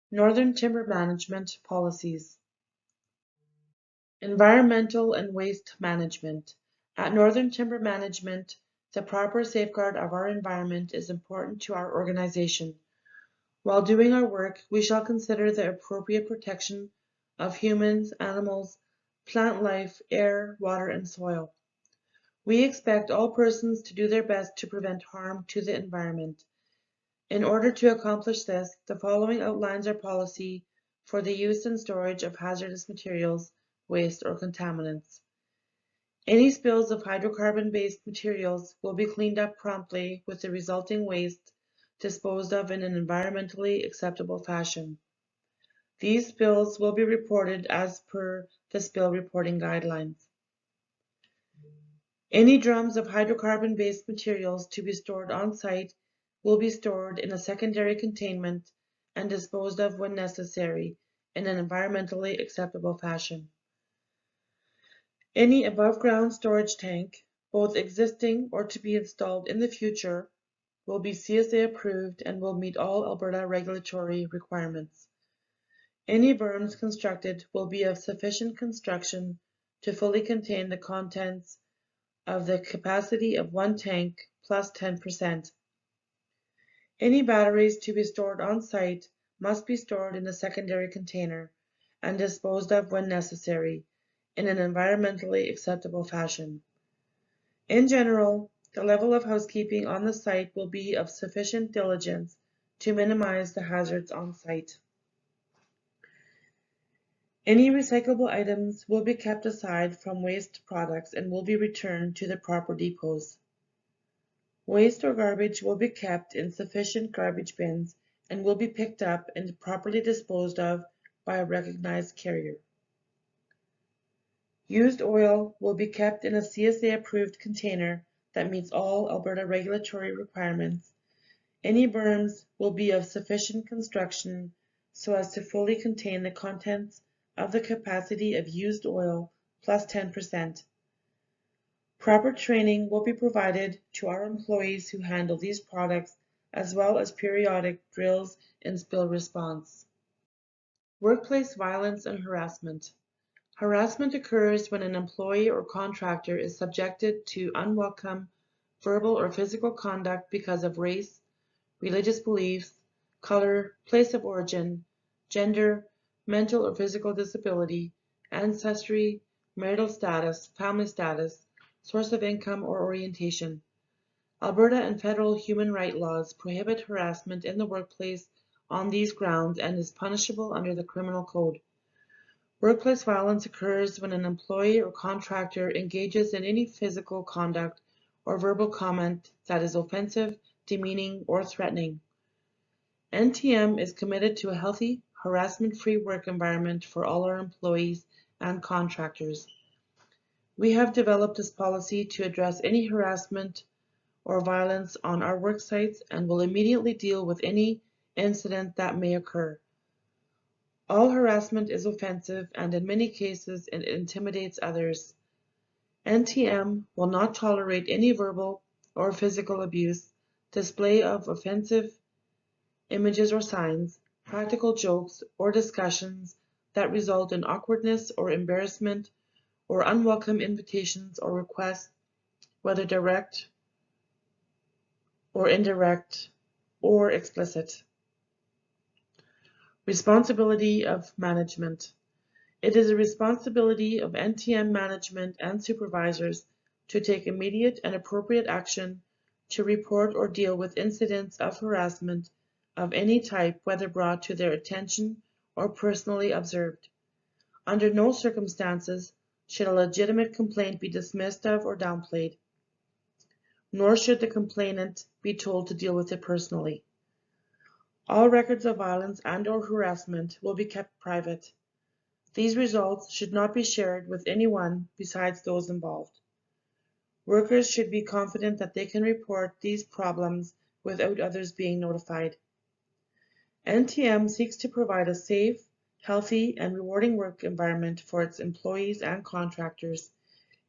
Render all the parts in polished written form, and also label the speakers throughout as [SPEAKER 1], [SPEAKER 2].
[SPEAKER 1] Northern Timber Management Policies. Environmental and Waste Management. At Northern Timber Management, the proper safeguard of our environment is important to our organization. While doing our work, we shall consider the appropriate protection of humans, animals, plant life, air, water, and soil. We expect all persons to do their best to prevent harm to the environment. In order to accomplish this, the following outlines our policy for the use and storage of hazardous materials, waste, or contaminants. Any spills of hydrocarbon-based materials will be cleaned up promptly with the resulting waste disposed of in an environmentally acceptable fashion. These spills will be reported as per the spill reporting guidelines. Any drums of hydrocarbon-based materials to be stored on site will be stored in a secondary containment and disposed of when necessary in an environmentally acceptable fashion. Any above-ground storage tank, both existing or to be installed in the future, will be CSA approved and will meet all Alberta regulatory requirements. Any berms constructed will be of sufficient construction to fully contain the contents of the capacity of one tank plus 10%. Any batteries to be stored on site must be stored in a secondary container and disposed of when necessary in an environmentally acceptable fashion. In general, the level of housekeeping on the site will be of sufficient diligence to minimize the hazards on site. Any recyclable items will be kept aside from waste products and will be returned to the proper depots. Waste or garbage will be kept in sufficient garbage bins and will be picked up and properly disposed of by a recognized carrier. Used oil will be kept in a CSA approved container that meets all Alberta regulatory requirements. Any berms will be of sufficient construction so as to fully contain the contents of the capacity of used oil plus 10%. Proper training will be provided to our employees who handle these products, as well as periodic drills in spill response. Workplace violence and harassment. Harassment occurs when an employee or contractor is subjected to unwelcome verbal or physical conduct because of race, religious beliefs, color, place of origin, gender, mental or physical disability, ancestry, marital status, family status, source of income, or orientation. Alberta and federal human rights laws prohibit harassment in the workplace on these grounds and is punishable under the Criminal Code. Workplace violence occurs when an employee or contractor engages in any physical conduct or verbal comment that is offensive, demeaning, or threatening. NTM is committed to a healthy, harassment-free work environment for all our employees and contractors. We have developed this policy to address any harassment or violence on our work sites and will immediately deal with any incident that may occur. All harassment is offensive and in many cases it intimidates others. NTM will not tolerate any verbal or physical abuse, display of offensive images or signs, practical jokes, or discussions that result in awkwardness or embarrassment, or unwelcome invitations or requests, whether direct or indirect or explicit. Responsibility of management. It is a responsibility of NTM management and supervisors to take immediate and appropriate action to report or deal with incidents of harassment of any type, whether brought to their attention or personally observed. Under no circumstances should a legitimate complaint be dismissed of or downplayed, nor should the complainant be told to deal with it personally. All records of violence and/or harassment will be kept private. These results should not be shared with anyone besides those involved. Workers should be confident that they can report these problems without others being notified. NTM seeks to provide a safe, healthy, and rewarding work environment for its employees and contractors.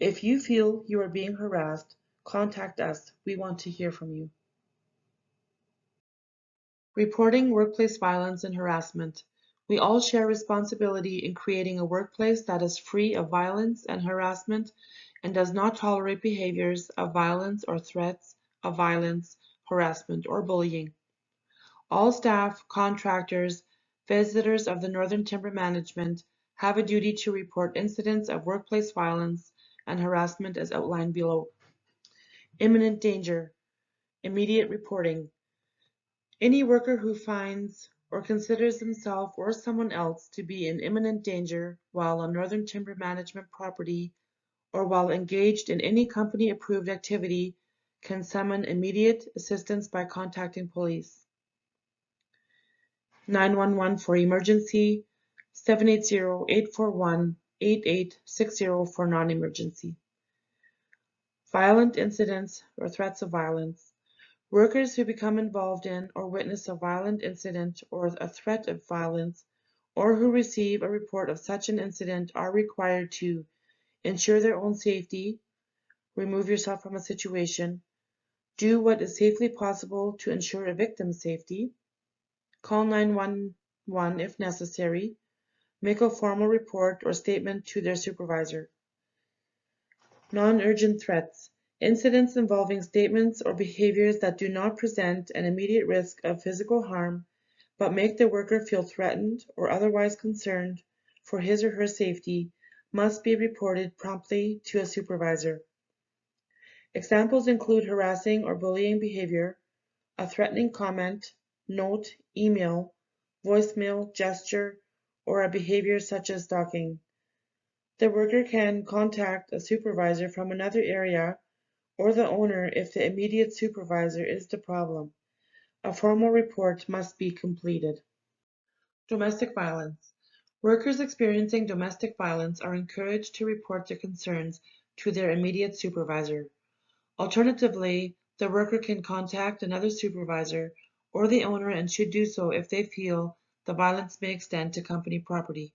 [SPEAKER 1] If you feel you are being harassed, contact us. We want to hear from you. Reporting workplace violence and harassment. We all share responsibility in creating a workplace that is free of violence and harassment and does not tolerate behaviors of violence or threats of violence, harassment, or bullying. All staff, contractors, visitors of the Northern Timber Management have a duty to report incidents of workplace violence and harassment as outlined below. Imminent danger. Immediate reporting. Any worker who finds or considers himself or someone else to be in imminent danger while on Northern Timber Management property or while engaged in any company-approved activity can summon immediate assistance by contacting police. 911 for emergency, 780-841-8860 for non-emergency. Violent incidents or threats of violence. Workers who become involved in or witness a violent incident or a threat of violence, or who receive a report of such an incident are required to ensure their own safety, remove yourself from a situation, do what is safely possible to ensure a victim's safety, call 911 if necessary, make a formal report or statement to their supervisor. Non-urgent threats. Incidents involving statements or behaviors that do not present an immediate risk of physical harm, but make the worker feel threatened or otherwise concerned for his or her safety, must be reported promptly to a supervisor. Examples include harassing or bullying behavior, a threatening comment, note, email, voicemail, gesture, or a behavior such as stalking. The worker can contact a supervisor from another area or the owner if the immediate supervisor is the problem. A formal report must be completed. Domestic violence. Workers experiencing domestic violence are encouraged to report their concerns to their immediate supervisor. Alternatively, the worker can contact another supervisor or the owner and should do so if they feel the violence may extend to company property.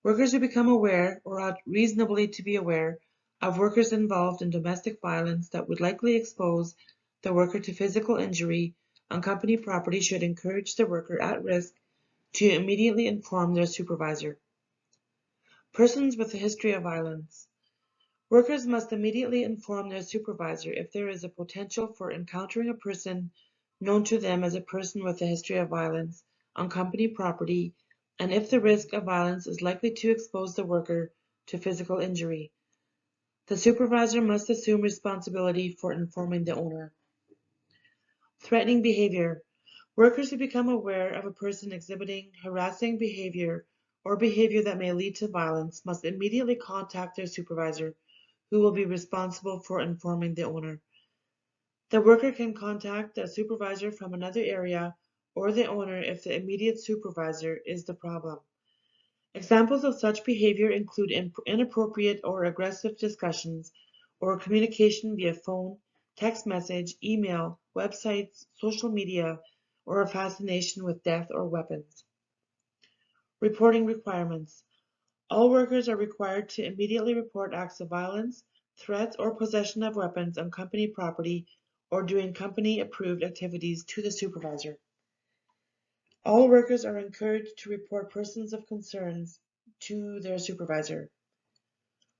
[SPEAKER 1] Workers who become aware or ought reasonably to be aware of workers involved in domestic violence that would likely expose the worker to physical injury on company property should encourage the worker at risk to immediately inform their supervisor. Persons with a history of violence. Workers must immediately inform their supervisor if there is a potential for encountering a person known to them as a person with a history of violence on company property and if the risk of violence is likely to expose the worker to physical injury. The supervisor must assume responsibility for informing the owner. Threatening behavior. Workers who become aware of a person exhibiting harassing behavior or behavior that may lead to violence must immediately contact their supervisor, who will be responsible for informing the owner. The worker can contact a supervisor from another area or the owner if the immediate supervisor is the problem. Examples of such behavior include inappropriate or aggressive discussions or communication via phone, text message, email, websites, social media, or a fascination with death or weapons. Reporting requirements. All workers are required to immediately report acts of violence, threats, or possession of weapons on company property or doing company-approved activities to the supervisor. All workers are encouraged to report persons of concerns to their supervisor.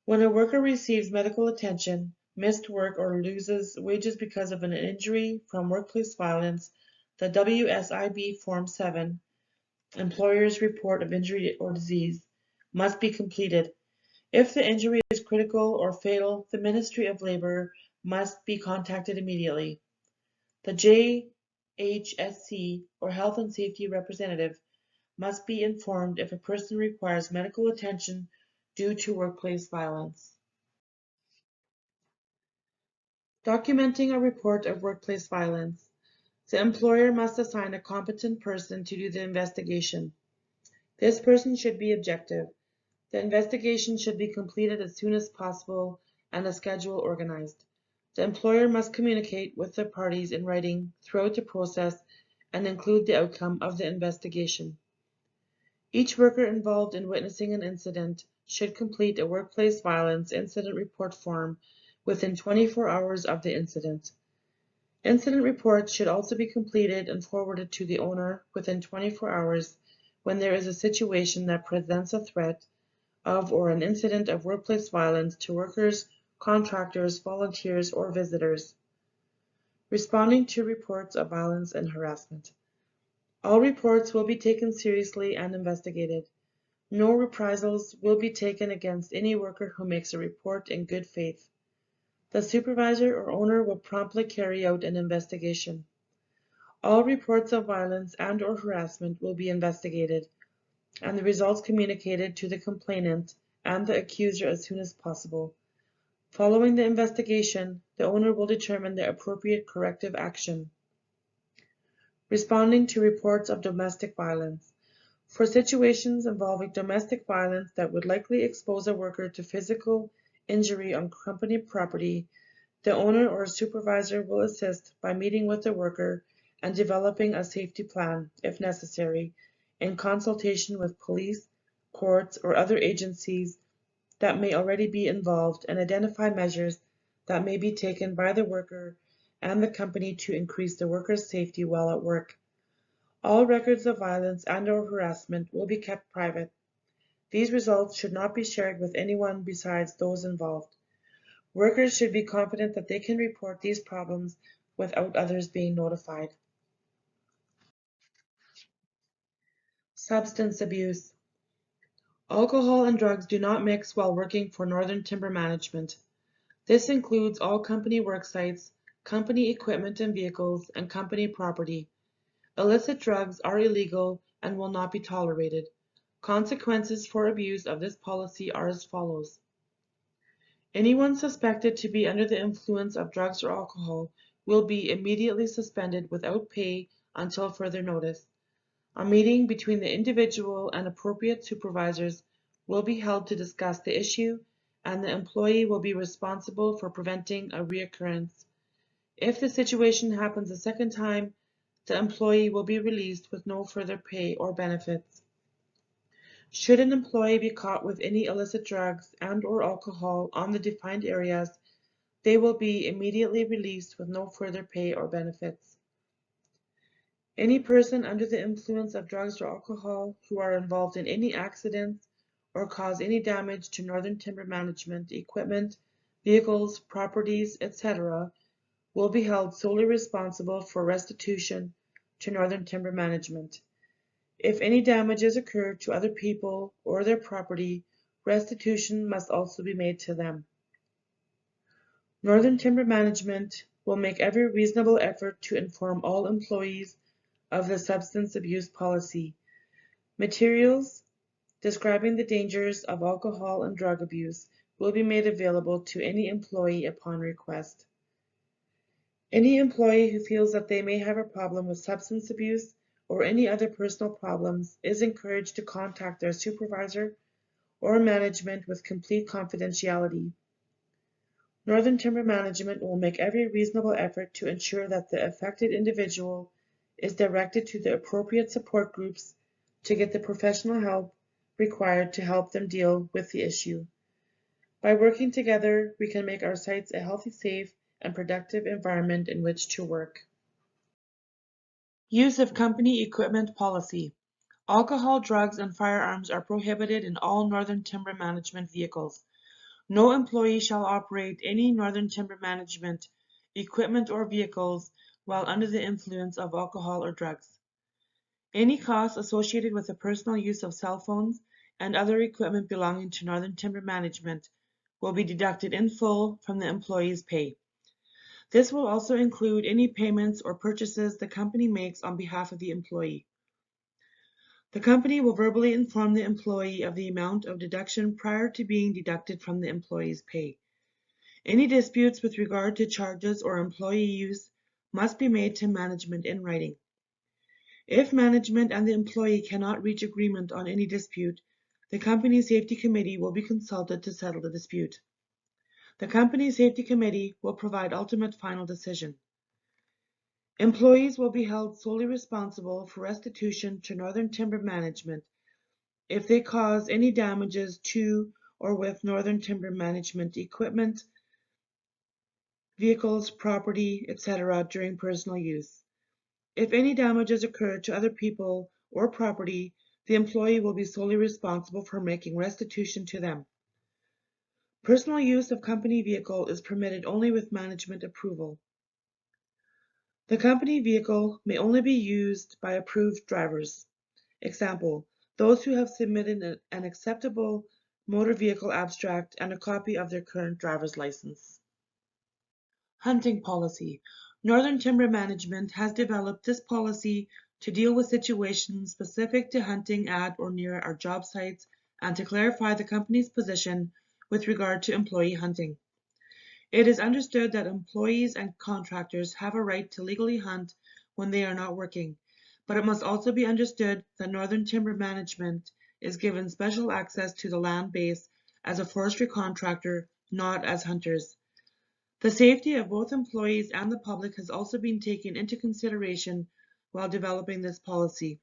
[SPEAKER 1] When a worker receives medical attention, missed work, or loses wages because of an injury from workplace violence, the WSIB Form 7, Employer's Report of Injury or Disease, must be completed. If the injury is critical or fatal, the Ministry of Labor must be contacted immediately. The JHSC, or Health and Safety Representative, must be informed if a person requires medical attention due to workplace violence. Documenting a report of workplace violence. The employer must assign a competent person to do the investigation. This person should be objective. The investigation should be completed as soon as possible and a schedule organized. The employer must communicate with the parties in writing throughout the process and include the outcome of the investigation. Each worker involved in witnessing an incident should complete a workplace violence incident report form within 24 hours of the incident. Incident reports should also be completed and forwarded to the owner within 24 hours when there is a situation that presents a threat of or an incident of workplace violence to workers, contractors, volunteers, or visitors. Responding to reports of violence and harassment. All reports will be taken seriously and investigated. No reprisals will be taken against any worker who makes a report in good faith. The supervisor or owner will promptly carry out an investigation. All reports of violence and/or harassment will be investigated, and the results communicated to the complainant and the accuser as soon as possible. Following the investigation, the owner will determine the appropriate corrective action. Responding to reports of domestic violence. For situations involving domestic violence that would likely expose a worker to physical injury on company property, the owner or supervisor will assist by meeting with the worker and developing a safety plan, if necessary, in consultation with police, courts, or other agencies that may already be involved, and identify measures that may be taken by the worker and the company to increase the worker's safety while at work. All records of violence and/or harassment will be kept private. These results should not be shared with anyone besides those involved. Workers should be confident that they can report these problems without others being notified. Substance abuse. Alcohol and drugs do not mix while working for Northern Timber Management. This includes all company work sites, company equipment and vehicles, and company property. Illicit drugs are illegal and will not be tolerated. Consequences for abuse of this policy are as follows. Anyone suspected to be under the influence of drugs or alcohol will be immediately suspended without pay until further notice. A meeting between the individual and appropriate supervisors will be held to discuss the issue, and the employee will be responsible for preventing a reoccurrence. If the situation happens a second time, the employee will be released with no further pay or benefits. Should an employee be caught with any illicit drugs and/or alcohol on the defined areas, they will be immediately released with no further pay or benefits. Any person under the influence of drugs or alcohol who are involved in any accidents or cause any damage to Northern Timber Management equipment, vehicles, properties, etc., will be held solely responsible for restitution to Northern Timber Management. If any damages occur to other people or their property, restitution must also be made to them. Northern Timber Management will make every reasonable effort to inform all employees of the substance abuse policy. Materials describing the dangers of alcohol and drug abuse will be made available to any employee upon request. Any employee who feels that they may have a problem with substance abuse or any other personal problems is encouraged to contact their supervisor or management with complete confidentiality. Northern Timber Management will make every reasonable effort to ensure that the affected individual is directed to the appropriate support groups to get the professional help required to help them deal with the issue. By working together, we can make our sites a healthy, safe, and productive environment in which to work. Use of company equipment policy. Alcohol, drugs, and firearms are prohibited in all Northern Timber Management vehicles. No employee shall operate any Northern Timber Management equipment or vehicles while under the influence of alcohol or drugs. Any costs associated with the personal use of cell phones and other equipment belonging to Northern Timber Management will be deducted in full from the employee's pay. This will also include any payments or purchases the company makes on behalf of the employee. The company will verbally inform the employee of the amount of deduction prior to being deducted from the employee's pay. Any disputes with regard to charges or employee use must be made to management in writing. If management and the employee cannot reach agreement on any dispute, the company safety committee will be consulted to settle the dispute. The company safety committee will provide ultimate final decision. Employees will be held solely responsible for restitution to Northern Timber Management if they cause any damages to or with Northern Timber Management equipment, vehicles, property, etc. during personal use. If any damages occur to other people or property, the employee will be solely responsible for making restitution to them. Personal use of company vehicle is permitted only with management approval. The company vehicle may only be used by approved drivers. Example, those who have submitted an acceptable motor vehicle abstract and a copy of their current driver's license. Hunting policy. Northern Timber Management has developed this policy to deal with situations specific to hunting at or near our job sites and to clarify the company's position with regard to employee hunting. It is understood that employees and contractors have a right to legally hunt when they are not working, but it must also be understood that Northern Timber Management is given special access to the land base as a forestry contractor, not as hunters. The safety of both employees and the public has also been taken into consideration while developing this policy.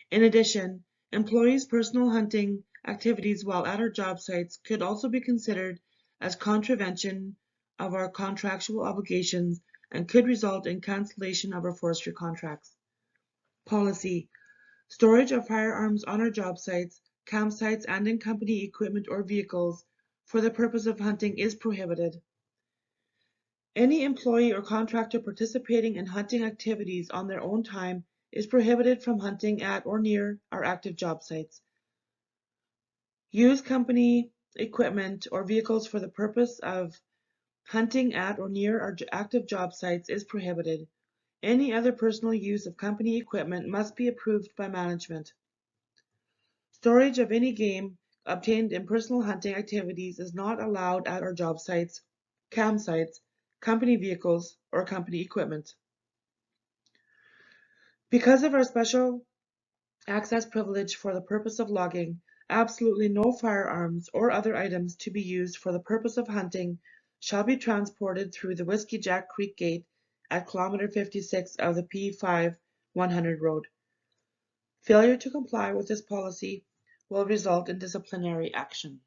[SPEAKER 1] In addition, employees' personal hunting activities while at our job sites could also be considered as contravention of our contractual obligations and could result in cancellation of our forestry contracts. Policy: storage of firearms on our job sites, campsites, and in company equipment or vehicles for the purpose of hunting is prohibited. Any employee or contractor participating in hunting activities on their own time is prohibited from hunting at or near our active job sites. Use company equipment or vehicles for the purpose of hunting at or near our active job sites is prohibited. Any other personal use of company equipment must be approved by management. Storage of any game obtained in personal hunting activities is not allowed at our job sites, campsites, company vehicles, or company equipment. Because of our special access privilege for the purpose of logging, absolutely no firearms or other items to be used for the purpose of hunting shall be transported through the Whiskey Jack Creek Gate at kilometer 56 of the P5 100 road. Failure to comply with this policy will result in disciplinary action.